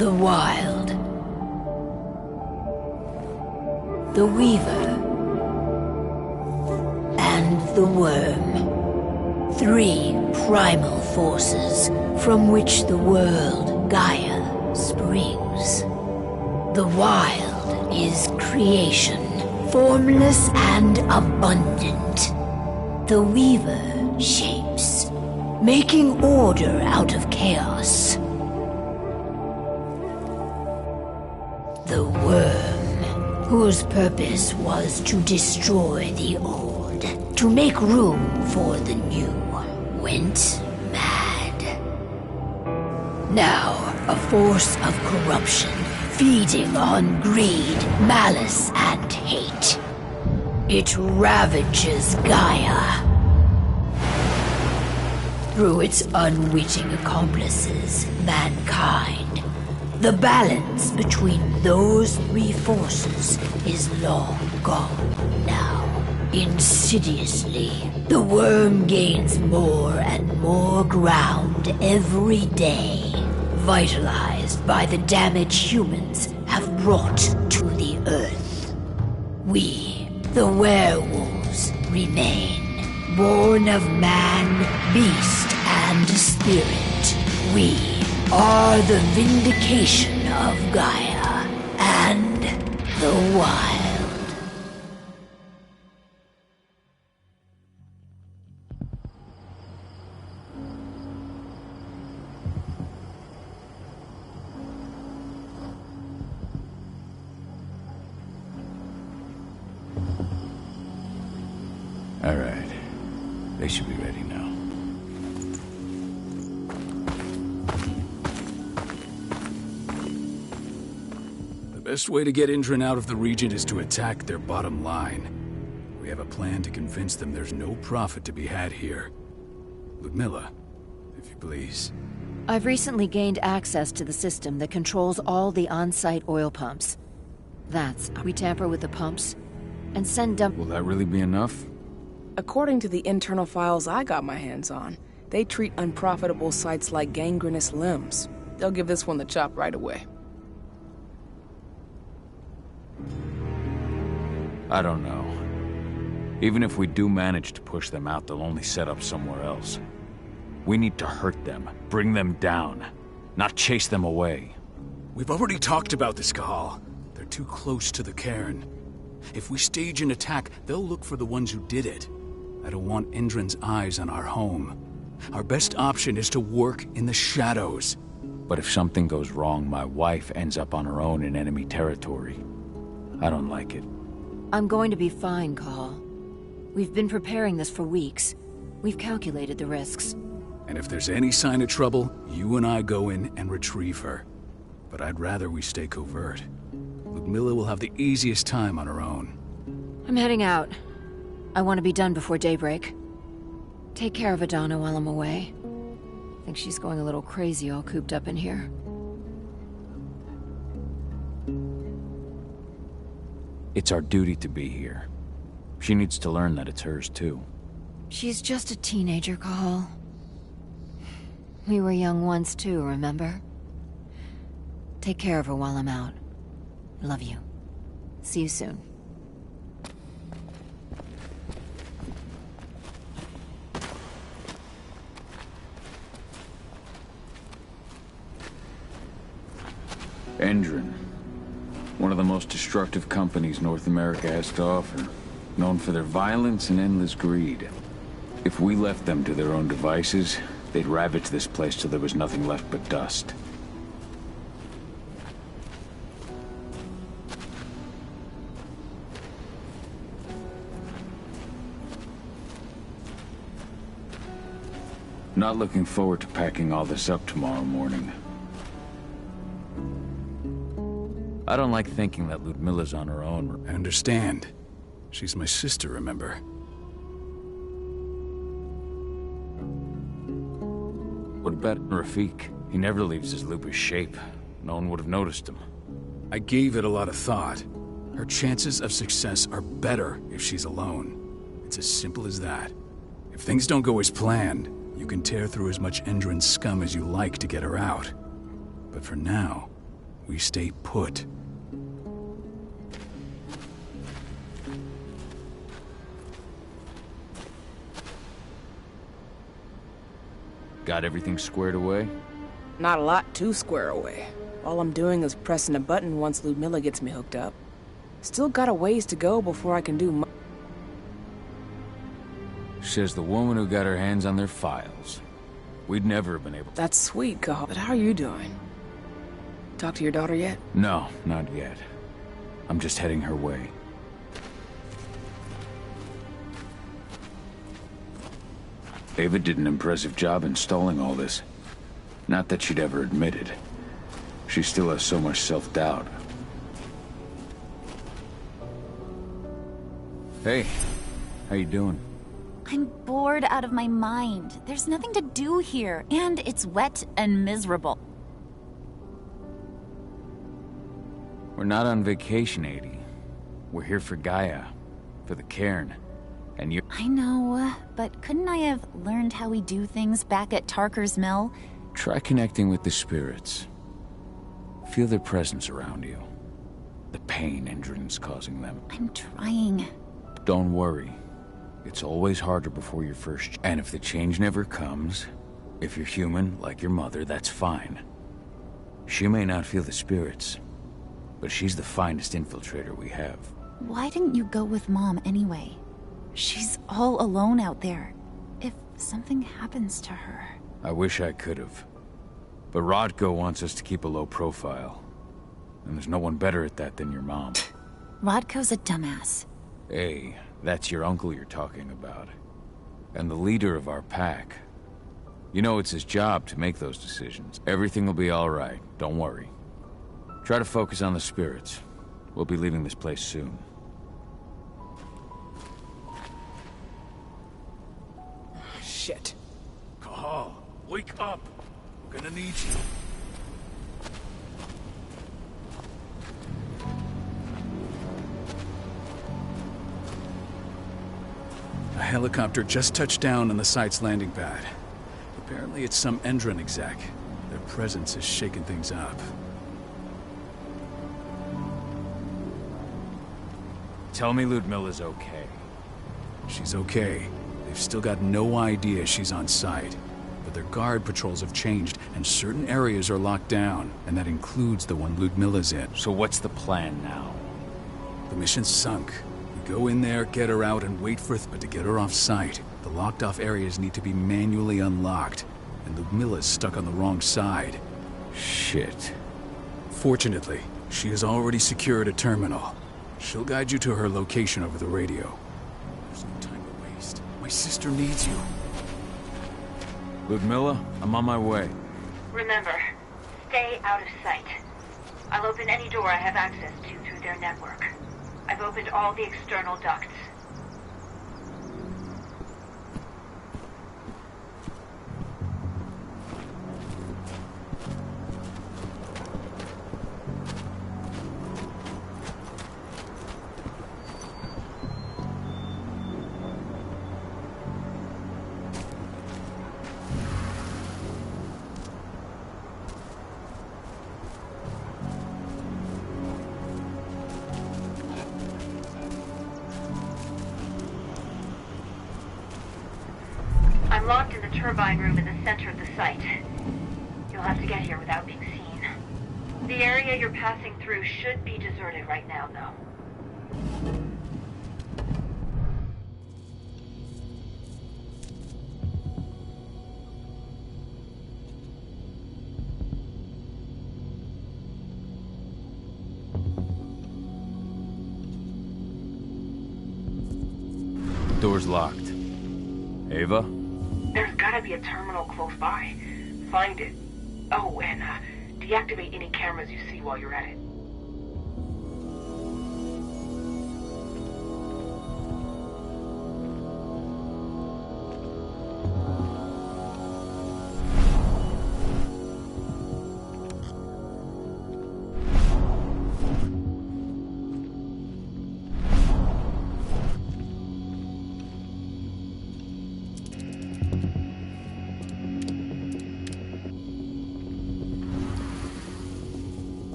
The Wild. The Weaver. And the Worm. Three primal forces from which the world, Gaia, springs. The wild is creation, formless and abundant. The Weaver shapes, making order out of chaos. The Worm, whose purpose was to destroy the old, to make room for the new, went mad. Now, a force of corruption, feeding on greed, malice, and hate. It ravages Gaia. Through its unwitting accomplices, mankind, the balance between those three forces is long gone now. Insidiously, the worm gains more and more ground every day, vitalized by the damage humans have brought to the earth. We, the werewolves, remain, born of man, beast, and spirit. We are the vindication of Gaia and the wild. All right. They should be ready now. The best way to get Indran out of the region is to attack their bottom line. We have a plan to convince them there's no profit to be had here. Ludmilla, if you please. I've recently gained access to the system that controls all the on-site oil pumps. That's how we tamper with the pumps and send dump- Will that really be enough? According to the internal files I got my hands on, they treat unprofitable sites like gangrenous limbs. They'll give this one the chop right away. I don't know. Even if we do manage to push them out, they'll only set up somewhere else. We need to hurt them, bring them down, not chase them away. We've already talked about this, Kahal. They're too close to the cairn. If we stage an attack, they'll look for the ones who did it. I don't want Indran's eyes on our home. Our best option is to work in the shadows. But if something goes wrong, my wife ends up on her own in enemy territory. I don't like it. I'm going to be fine, Call. We've been preparing this for weeks. We've calculated the risks. And if there's any sign of trouble, you and I go in and retrieve her. But I'd rather we stay covert. Ludmilla will have the easiest time on her own. I'm heading out. I want to be done before daybreak. Take care of Adana while I'm away. I think she's going a little crazy all cooped up in here. It's our duty to be here. She needs to learn that it's hers too. She's just a teenager, Call. We were young once too, remember? Take care of her while I'm out. Love you. See you soon. Indran. One of the most destructive companies North America has to offer. Known for their violence and endless greed. If we left them to their own devices, they'd ravage this place till there was nothing left but dust. Not looking forward to packing all this up tomorrow morning. I don't like thinking that Ludmilla's on her own. I understand. She's my sister, remember? What about Rafik? He never leaves his lupus shape. No one would have noticed him. I gave it a lot of thought. Her chances of success are better if she's alone. It's as simple as that. If things don't go as planned, you can tear through as much Indran scum as you like to get her out. But for now, we stay put. Got everything squared away? Not a lot to square away. All I'm doing is pressing a button once Ludmilla gets me hooked up. Still got a ways to go before I can do Says the woman who got her hands on their files. We'd never have been able to... That's sweet, Cahal, but how are you doing? Talk to your daughter yet? No, not yet. I'm just heading her way. Ava did an impressive job installing all this. Not that she'd ever admit it. She still has so much self-doubt. Hey, how you doing? I'm bored out of my mind. There's nothing to do here, and it's wet and miserable. We're not on vacation, Adie. We're here for Gaia, for the cairn, and you... I know, but couldn't I have learned how we do things back at Tarker's Mill? Try connecting with the spirits. Feel their presence around you. The pain Endron's causing them. I'm trying. Don't worry. It's always harder before your first... And if the change never comes, if you're human, like your mother, that's fine. She may not feel the spirits, but she's the finest infiltrator we have. Why didn't you go with Mom anyway? She's all alone out there. If something happens to her... I wish I could have. But Rodko wants us to keep a low profile. And there's no one better at that than your mom. Rodko's a dumbass. Hey, that's your uncle you're talking about. And the leader of our pack. You know it's his job to make those decisions. Everything will be all right, don't worry. Try to focus on the spirits. We'll be leaving this place soon. Shit. Cahal, wake up! We're gonna need you. A helicopter just touched down on the site's landing pad. Apparently it's some Endron exec. Their presence has shaken things up. Tell me Ludmilla's okay. She's okay. They've still got no idea she's on site. But their guard patrols have changed, and certain areas are locked down, and that includes the one Ludmilla's in. So what's the plan now? The mission's sunk. We go in there, get her out, and wait for but to get her off site. The locked-off areas need to be manually unlocked, and Ludmilla's stuck on the wrong side. Shit. Fortunately, she has already secured a terminal. She'll guide you to her location over the radio. There's no time to waste. My sister needs you. Ludmilla, I'm on my way. Remember, stay out of sight. I'll open any door I have access to through their network. I've opened all the external ducts. I'm locked in the turbine room in the center of the site. You'll have to get here without being seen. The area you're passing through should be deserted right now, though. Door's locked. Ava? There's gotta be a terminal close by. Find it. Oh, and deactivate any cameras you see while you're at it.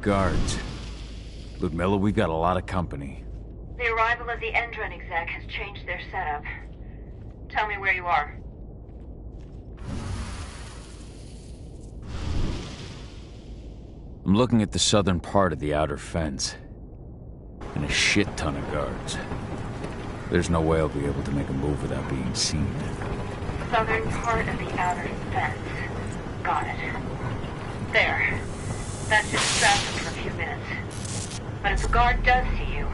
guards. Ludmilla, we got a lot of company. The arrival of the Endron exec has changed their setup. Tell me where you are. I'm looking at the southern part of the outer fence. And a shit ton of guards. There's no way I'll be able to make a move without being seen. Southern part of the outer fence. Got it. There. That should distract him for a few minutes. But if the guard does see you...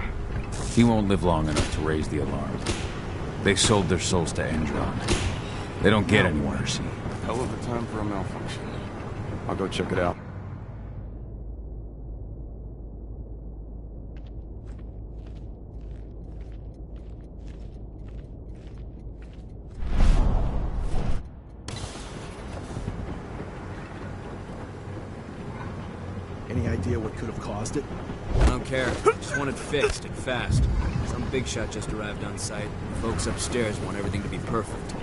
He won't live long enough to raise the alarm. They sold their souls to Endron. They don't get any mercy. Hell of a time for a malfunction. I'll go check it out. Any idea what could have caused it? I don't care. Just want it fixed and fast. Some big shot just arrived on site. The folks upstairs want everything to be perfect.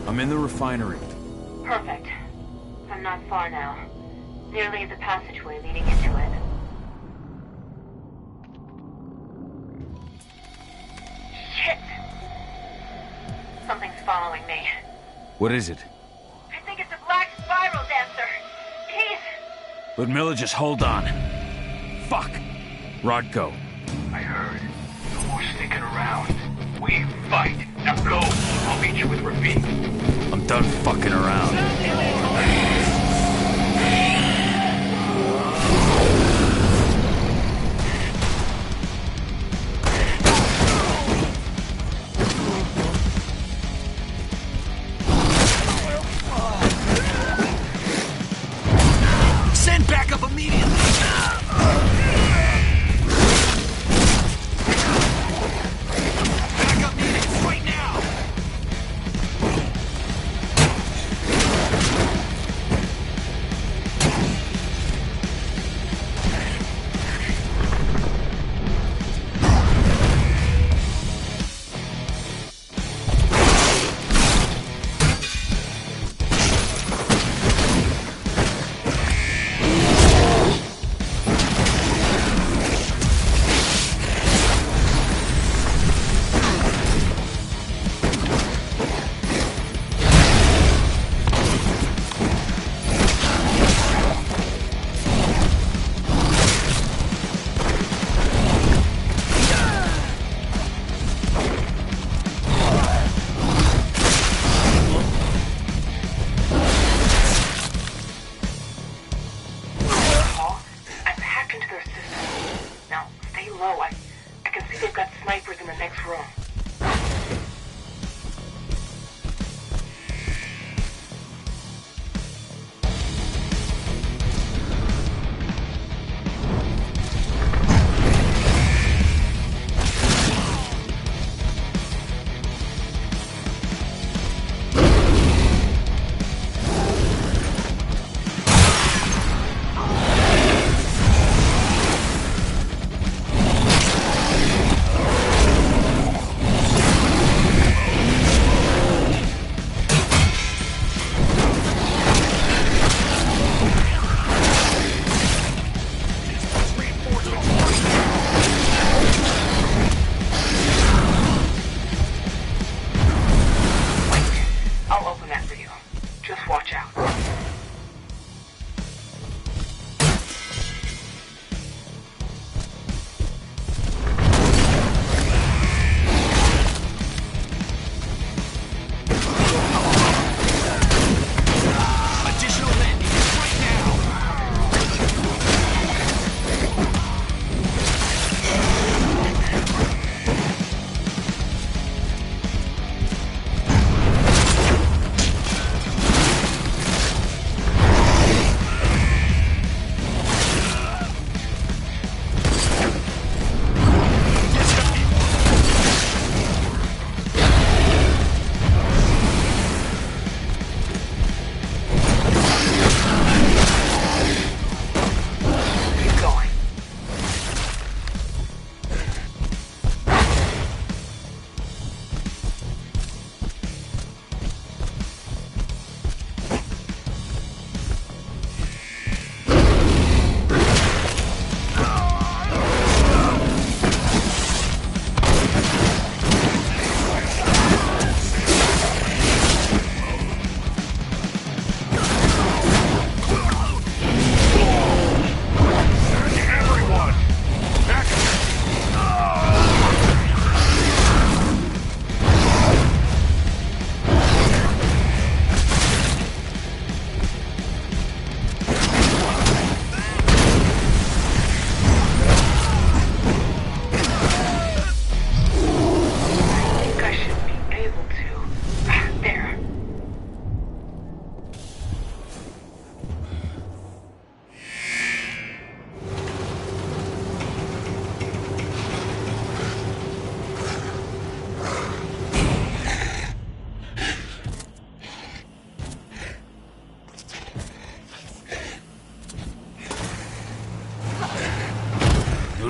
I'm in the refinery. Perfect. I'm not far now. Nearly at the passageway leading into it. Shit! Something's following me. What is it? I think it's a black spiral dancer. He's... Ludmilla, just hold on. Fuck. Rodko. I heard. No more sticking around. We fight. Now go. I'll meet you with Rafik. I'm done fucking around. Send backup immediately! Backup needed right now!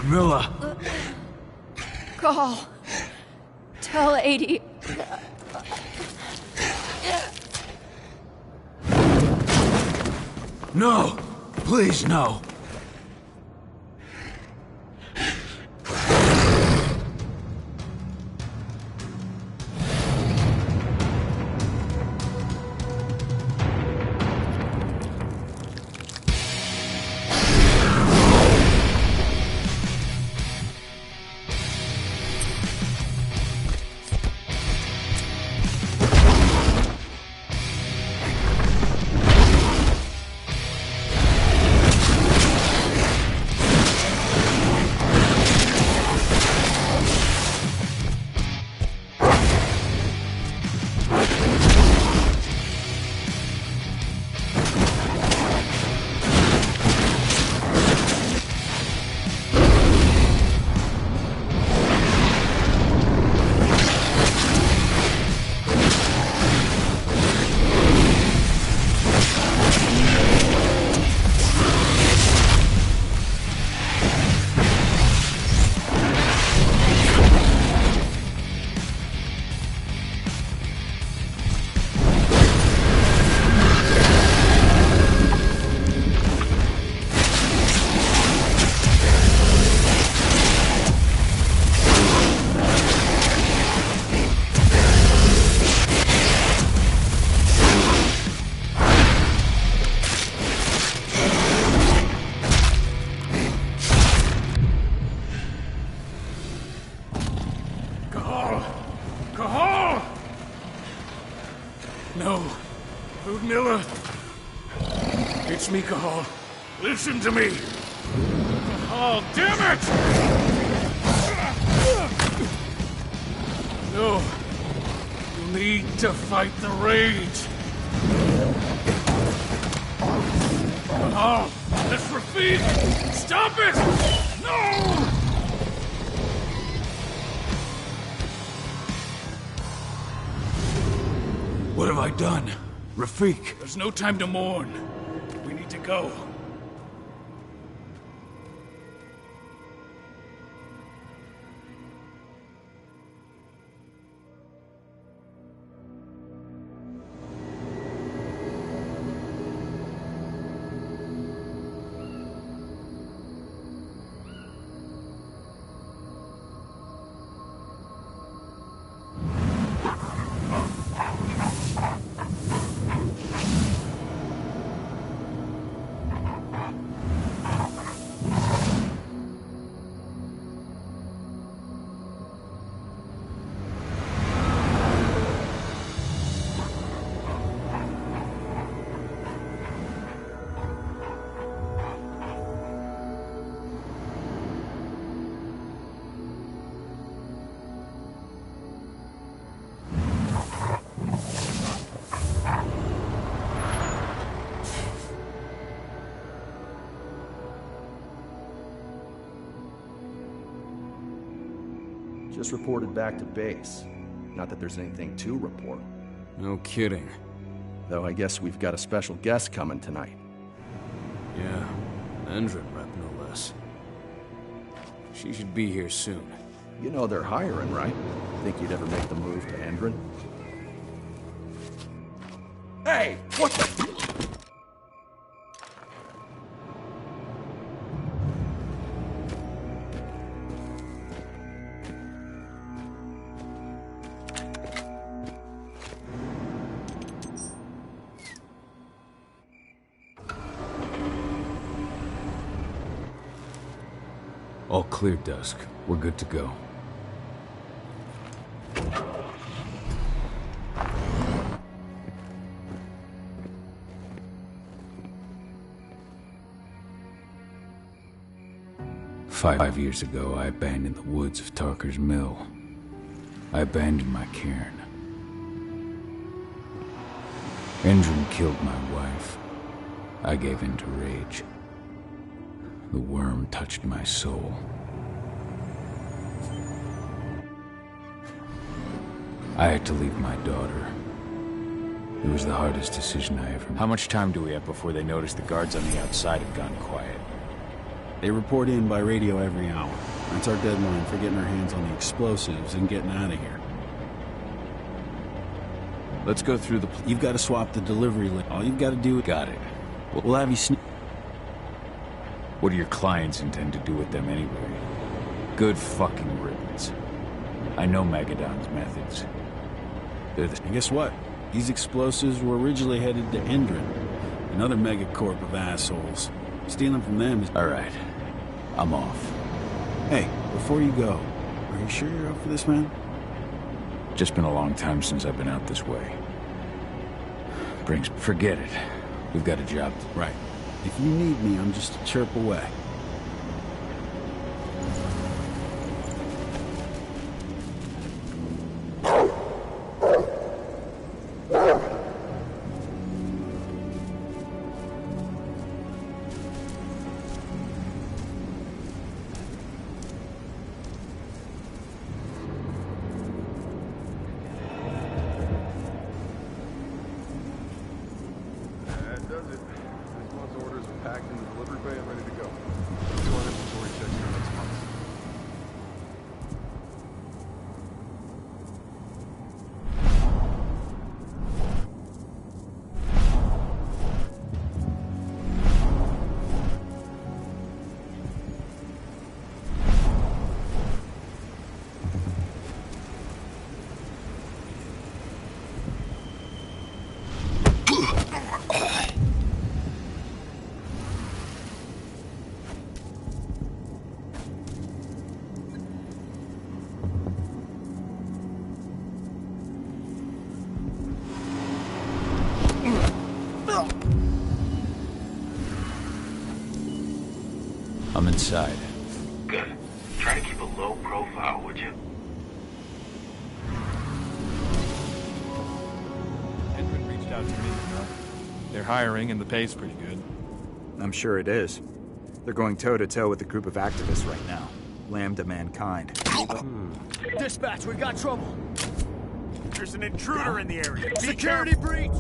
Camilla! Call. Tell 80. No! Please, no! No. Ludmilla. It's me, Cahal. Listen to me. Cahal, damn it! No. You need to fight the rage. Cahal, that's Rafik! Stop it! No! What have I done? Rafik! There's no time to mourn. We need to go. Just reported back to base. Not that there's anything to report. No kidding. Though I guess we've got a special guest coming tonight. Yeah, Endron rep no less. She should be here soon. You know they're hiring, right? Think you'd ever make the move to Endron? Hey! What the... All clear, Dusk. We're good to go. Five years ago, I abandoned the woods of Tarker's Mill. I abandoned my cairn. Endron killed my wife. I gave in to rage. The worm touched my soul. I had to leave my daughter. It was the hardest decision I ever made. How much time do we have before they notice the guards on the outside have gone quiet? They report in by radio every hour. That's our deadline for getting our hands on the explosives and getting out of here. Let's go through the... You've got to swap the delivery link. All you've got to do... Got it. We'll have you sneak... What do your clients intend to do with them anyway? Good fucking riddance. I know Magadon's methods. They're the... And guess what? These explosives were originally headed to Endron, another megacorp of assholes. Stealing from them is... All right. I'm off. Hey, before you go, are you sure you're up for this, man? Just been a long time since I've been out this way. Forget it. We've got a job to... Right. If you need me, I'm just a chirp away. That does it. This month's orders are packed in the delivery bay and ready to go. Let's do our inventory checks for next month. I'm inside. Good. Try to keep a low profile, would you? Edwin reached out to me. They're hiring and the pay's pretty good. I'm sure it is. They're going toe-to-toe with a group of activists right now. Lambda Mankind. Dispatch, we got trouble. There's an intruder in the area. Security breach!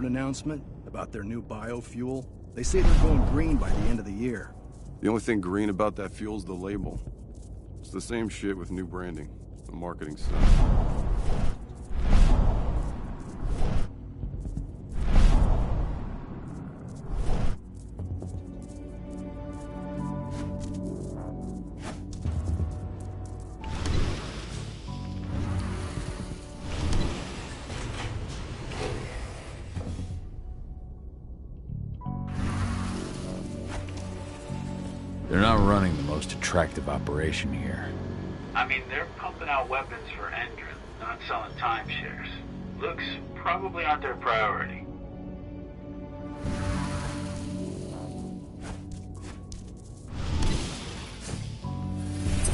Announcement about their new biofuel. They say they're going green by the end of the year. The only thing green about that fuel's the label. It's the same shit with new branding. The marketing stuff. They're not running the most attractive operation here. I mean, they're pumping out weapons for Endron, not selling timeshares. Looks probably aren't their priority.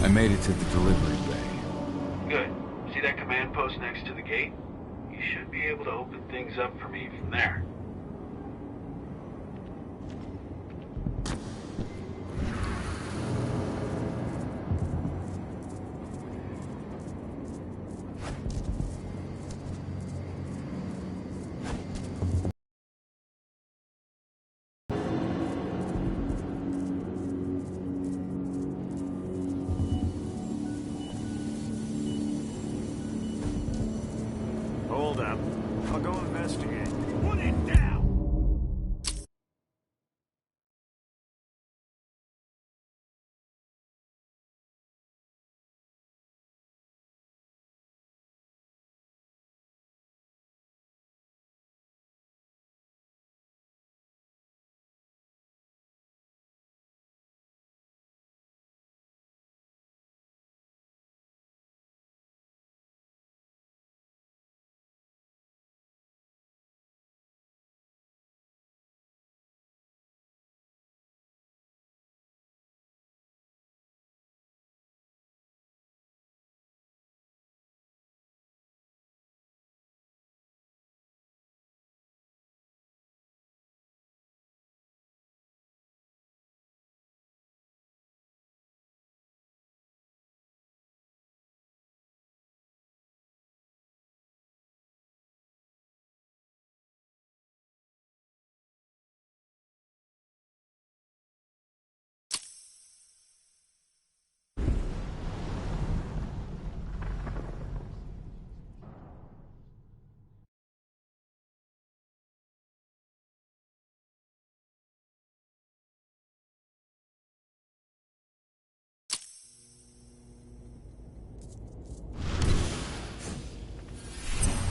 I made it to the delivery bay. Good. See that command post next to the gate? You should be able to open things up for me from there. Hold up. I'll go investigate. Put it down!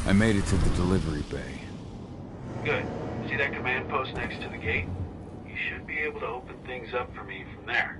I made it to the delivery bay. Good. See that command post next to the gate? You should be able to open things up for me from there.